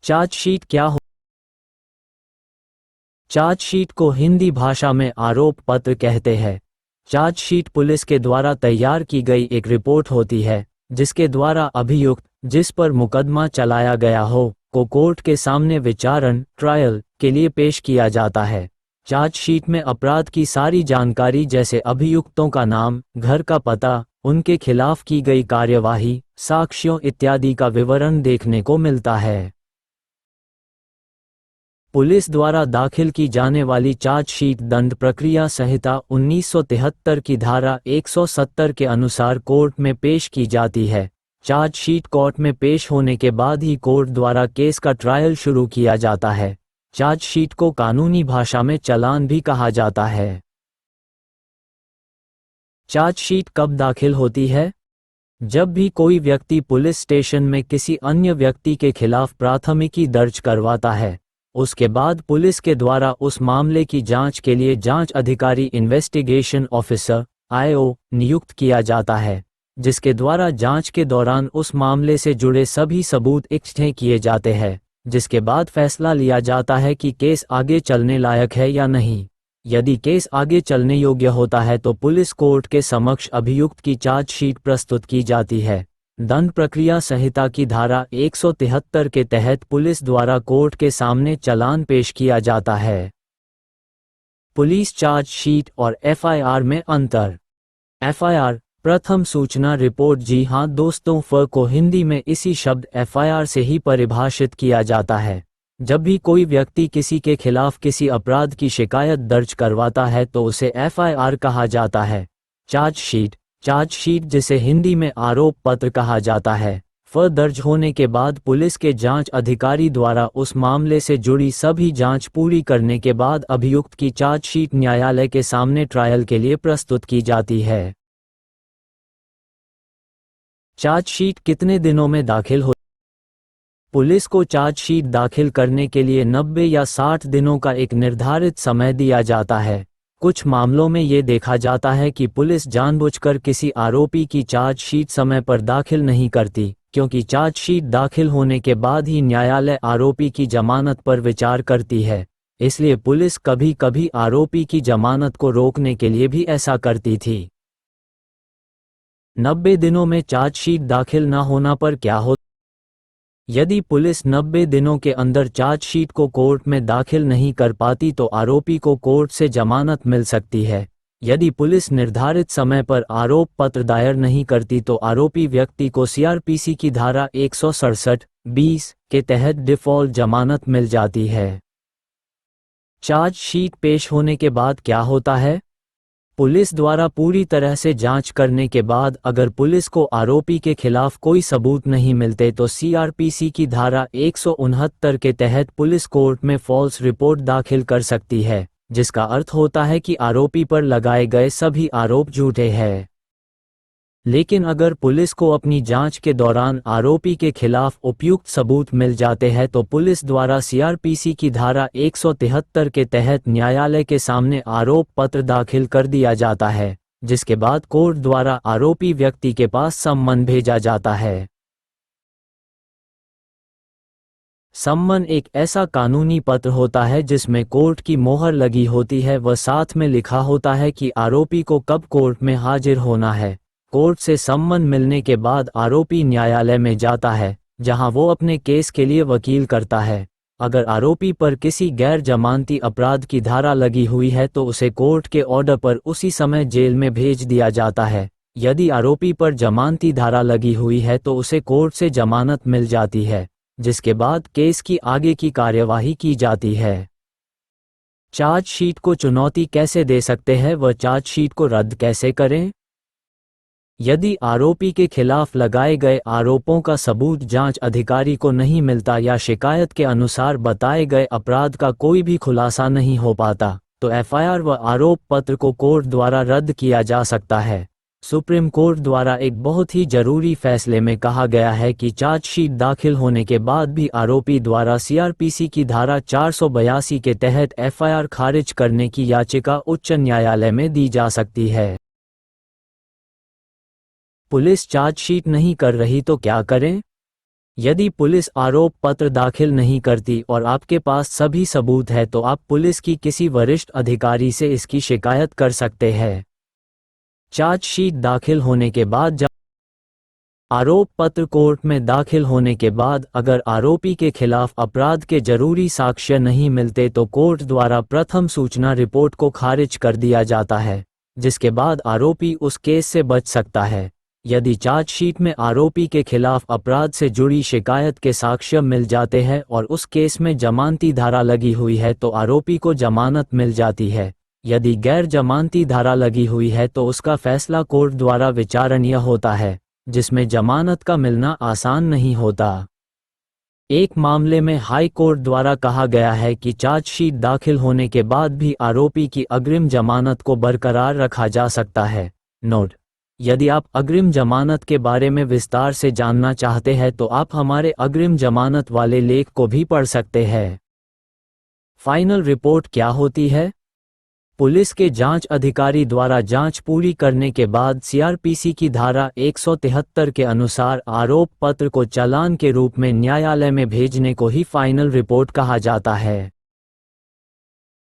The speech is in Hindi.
चार्जशीट क्या हो? चार्जशीट को हिंदी भाषा में आरोप पत्र कहते हैं। चार्जशीट पुलिस के द्वारा तैयार की गई एक रिपोर्ट होती है जिसके द्वारा अभियुक्त, जिस पर मुकदमा चलाया गया हो, को कोर्ट के सामने विचारण ट्रायल के लिए पेश किया जाता है। चार्जशीट में अपराध की सारी जानकारी जैसे अभियुक्तों का नाम, घर का पता, उनके खिलाफ की गई कार्यवाही, साक्ष्यों इत्यादि का विवरण देखने को मिलता है। पुलिस द्वारा दाखिल की जाने वाली चार्जशीट दंड प्रक्रिया संहिता 1973 की धारा 170 के अनुसार कोर्ट में पेश की जाती है। चार्जशीट कोर्ट में पेश होने के बाद ही कोर्ट द्वारा केस का ट्रायल शुरू किया जाता है। चार्जशीट को कानूनी भाषा में चालान भी कहा जाता है। चार्जशीट कब दाखिल होती है? जब भी कोई व्यक्ति पुलिस स्टेशन में किसी अन्य व्यक्ति के खिलाफ प्राथमिकी दर्ज करवाता है, उसके बाद पुलिस के द्वारा उस मामले की जांच के लिए जांच अधिकारी इन्वेस्टिगेशन ऑफिसर (IO) नियुक्त किया जाता है, जिसके द्वारा जांच के दौरान उस मामले से जुड़े सभी सबूत इकट्ठे किए जाते हैं, जिसके बाद फैसला लिया जाता है कि केस आगे चलने लायक है या नहीं। यदि केस आगे चलने योग्य होता है तो पुलिस कोर्ट के समक्ष अभियुक्त की चार्जशीट प्रस्तुत की जाती है। दंड प्रक्रिया संहिता की धारा 173 के तहत पुलिस द्वारा कोर्ट के सामने चालान पेश किया जाता है। पुलिस चार्जशीट और FIR में अंतर। FIR प्रथम सूचना रिपोर्ट। जी हाँ दोस्तों, फ को हिंदी में इसी शब्द FIR से ही परिभाषित किया जाता है। जब भी कोई व्यक्ति किसी के खिलाफ किसी अपराध की शिकायत दर्ज करवाता है तो उसे FIR कहा जाता है। चार्जशीट जिसे हिंदी में आरोप पत्र कहा जाता है, फ दर्ज होने के बाद पुलिस के जांच अधिकारी द्वारा उस मामले से जुड़ी सभी जांच पूरी करने के बाद अभियुक्त की चार्जशीट न्यायालय के सामने ट्रायल के लिए प्रस्तुत की जाती है। चार्जशीट कितने दिनों में दाखिल हो? पुलिस को चार्जशीट दाखिल करने के लिए 90 या 60 दिनों का एक निर्धारित समय दिया जाता है। कुछ मामलों में ये देखा जाता है कि पुलिस जानबूझकर किसी आरोपी की चार्जशीट समय पर दाखिल नहीं करती, क्योंकि चार्जशीट दाखिल होने के बाद ही न्यायालय आरोपी की जमानत पर विचार करती है। इसलिए पुलिस कभी कभी आरोपी की जमानत को रोकने के लिए भी ऐसा करती थी। 90 दिनों में चार्जशीट दाखिल न होना पर क्या हो? यदि पुलिस 90 दिनों के अंदर चार्जशीट को कोर्ट में दाखिल नहीं कर पाती तो आरोपी को कोर्ट से जमानत मिल सकती है। यदि पुलिस निर्धारित समय पर आरोप पत्र दायर नहीं करती तो आरोपी व्यक्ति को CRPC की धारा 167(20) के तहत डिफ़ॉल्ट जमानत मिल जाती है। चार्जशीट पेश होने के बाद क्या होता है? पुलिस द्वारा पूरी तरह से जांच करने के बाद अगर पुलिस को आरोपी के खिलाफ कोई सबूत नहीं मिलते तो CRPC की धारा 169 के तहत पुलिस कोर्ट में फॉल्स रिपोर्ट दाखिल कर सकती है, जिसका अर्थ होता है कि आरोपी पर लगाए गए सभी आरोप झूठे हैं। लेकिन अगर पुलिस को अपनी जांच के दौरान आरोपी के खिलाफ उपयुक्त सबूत मिल जाते हैं तो पुलिस द्वारा CRPC की धारा 173 के तहत न्यायालय के सामने आरोप पत्र दाखिल कर दिया जाता है, जिसके बाद कोर्ट द्वारा आरोपी व्यक्ति के पास सम्मन भेजा जाता है। सम्मन एक ऐसा कानूनी पत्र होता है जिसमें कोर्ट की मोहर लगी होती है व साथ में लिखा होता है कि आरोपी को कब कोर्ट में हाजिर होना है। कोर्ट से सम्मन मिलने के बाद आरोपी न्यायालय में जाता है, जहां वो अपने केस के लिए वकील करता है। अगर आरोपी पर किसी गैर जमानती अपराध की धारा लगी हुई है तो उसे कोर्ट के ऑर्डर पर उसी समय जेल में भेज दिया जाता है। यदि आरोपी पर जमानती धारा लगी हुई है तो उसे कोर्ट से जमानत मिल जाती है, जिसके बाद केस की आगे की कार्यवाही की जाती है। चार्जशीट को चुनौती कैसे दे सकते हैं व चार्जशीट को रद्द कैसे करें? यदि आरोपी के खिलाफ लगाए गए आरोपों का सबूत जांच अधिकारी को नहीं मिलता या शिकायत के अनुसार बताए गए अपराध का कोई भी खुलासा नहीं हो पाता, तो FIR व आरोप पत्र को कोर्ट द्वारा रद्द किया जा सकता है। सुप्रीम कोर्ट द्वारा एक बहुत ही जरूरी फैसले में कहा गया है कि चार्जशीट दाखिल होने के बाद भी आरोपी द्वारा CRPC की धारा 482 के तहत FIR खारिज करने की याचिका उच्च न्यायालय में दी जा सकती है। पुलिस चार्जशीट नहीं कर रही तो क्या करें? यदि पुलिस आरोप पत्र दाखिल नहीं करती और आपके पास सभी सबूत है तो आप पुलिस की किसी वरिष्ठ अधिकारी से इसकी शिकायत कर सकते हैं। चार्जशीट दाखिल होने के बाद आरोप पत्र कोर्ट में दाखिल होने के बाद अगर आरोपी के खिलाफ अपराध के जरूरी साक्ष्य नहीं मिलते तो कोर्ट द्वारा प्रथम सूचना रिपोर्ट को खारिज कर दिया जाता है, जिसके बाद आरोपी उस केस से बच सकता है। यदि चार्जशीट में आरोपी के खिलाफ अपराध से जुड़ी शिकायत के साक्ष्य मिल जाते हैं और उस केस में जमानती धारा लगी हुई है तो आरोपी को जमानत मिल जाती है। यदि गैर जमानती धारा लगी हुई है तो उसका फैसला कोर्ट द्वारा विचारणीय होता है, जिसमें जमानत का मिलना आसान नहीं होता। एक मामले में हाई कोर्ट द्वारा कहा गया है कि चार्जशीट दाखिल होने के बाद भी आरोपी की अग्रिम जमानत को बरकरार रखा जा सकता है। नोट: यदि आप अग्रिम जमानत के बारे में विस्तार से जानना चाहते हैं तो आप हमारे अग्रिम जमानत वाले लेख को भी पढ़ सकते हैं। फाइनल रिपोर्ट क्या होती है? पुलिस के जांच अधिकारी द्वारा जांच पूरी करने के बाद सीआरपीसी की धारा 173 के अनुसार आरोप पत्र को चालान के रूप में न्यायालय में भेजने को ही फाइनल रिपोर्ट कहा जाता है।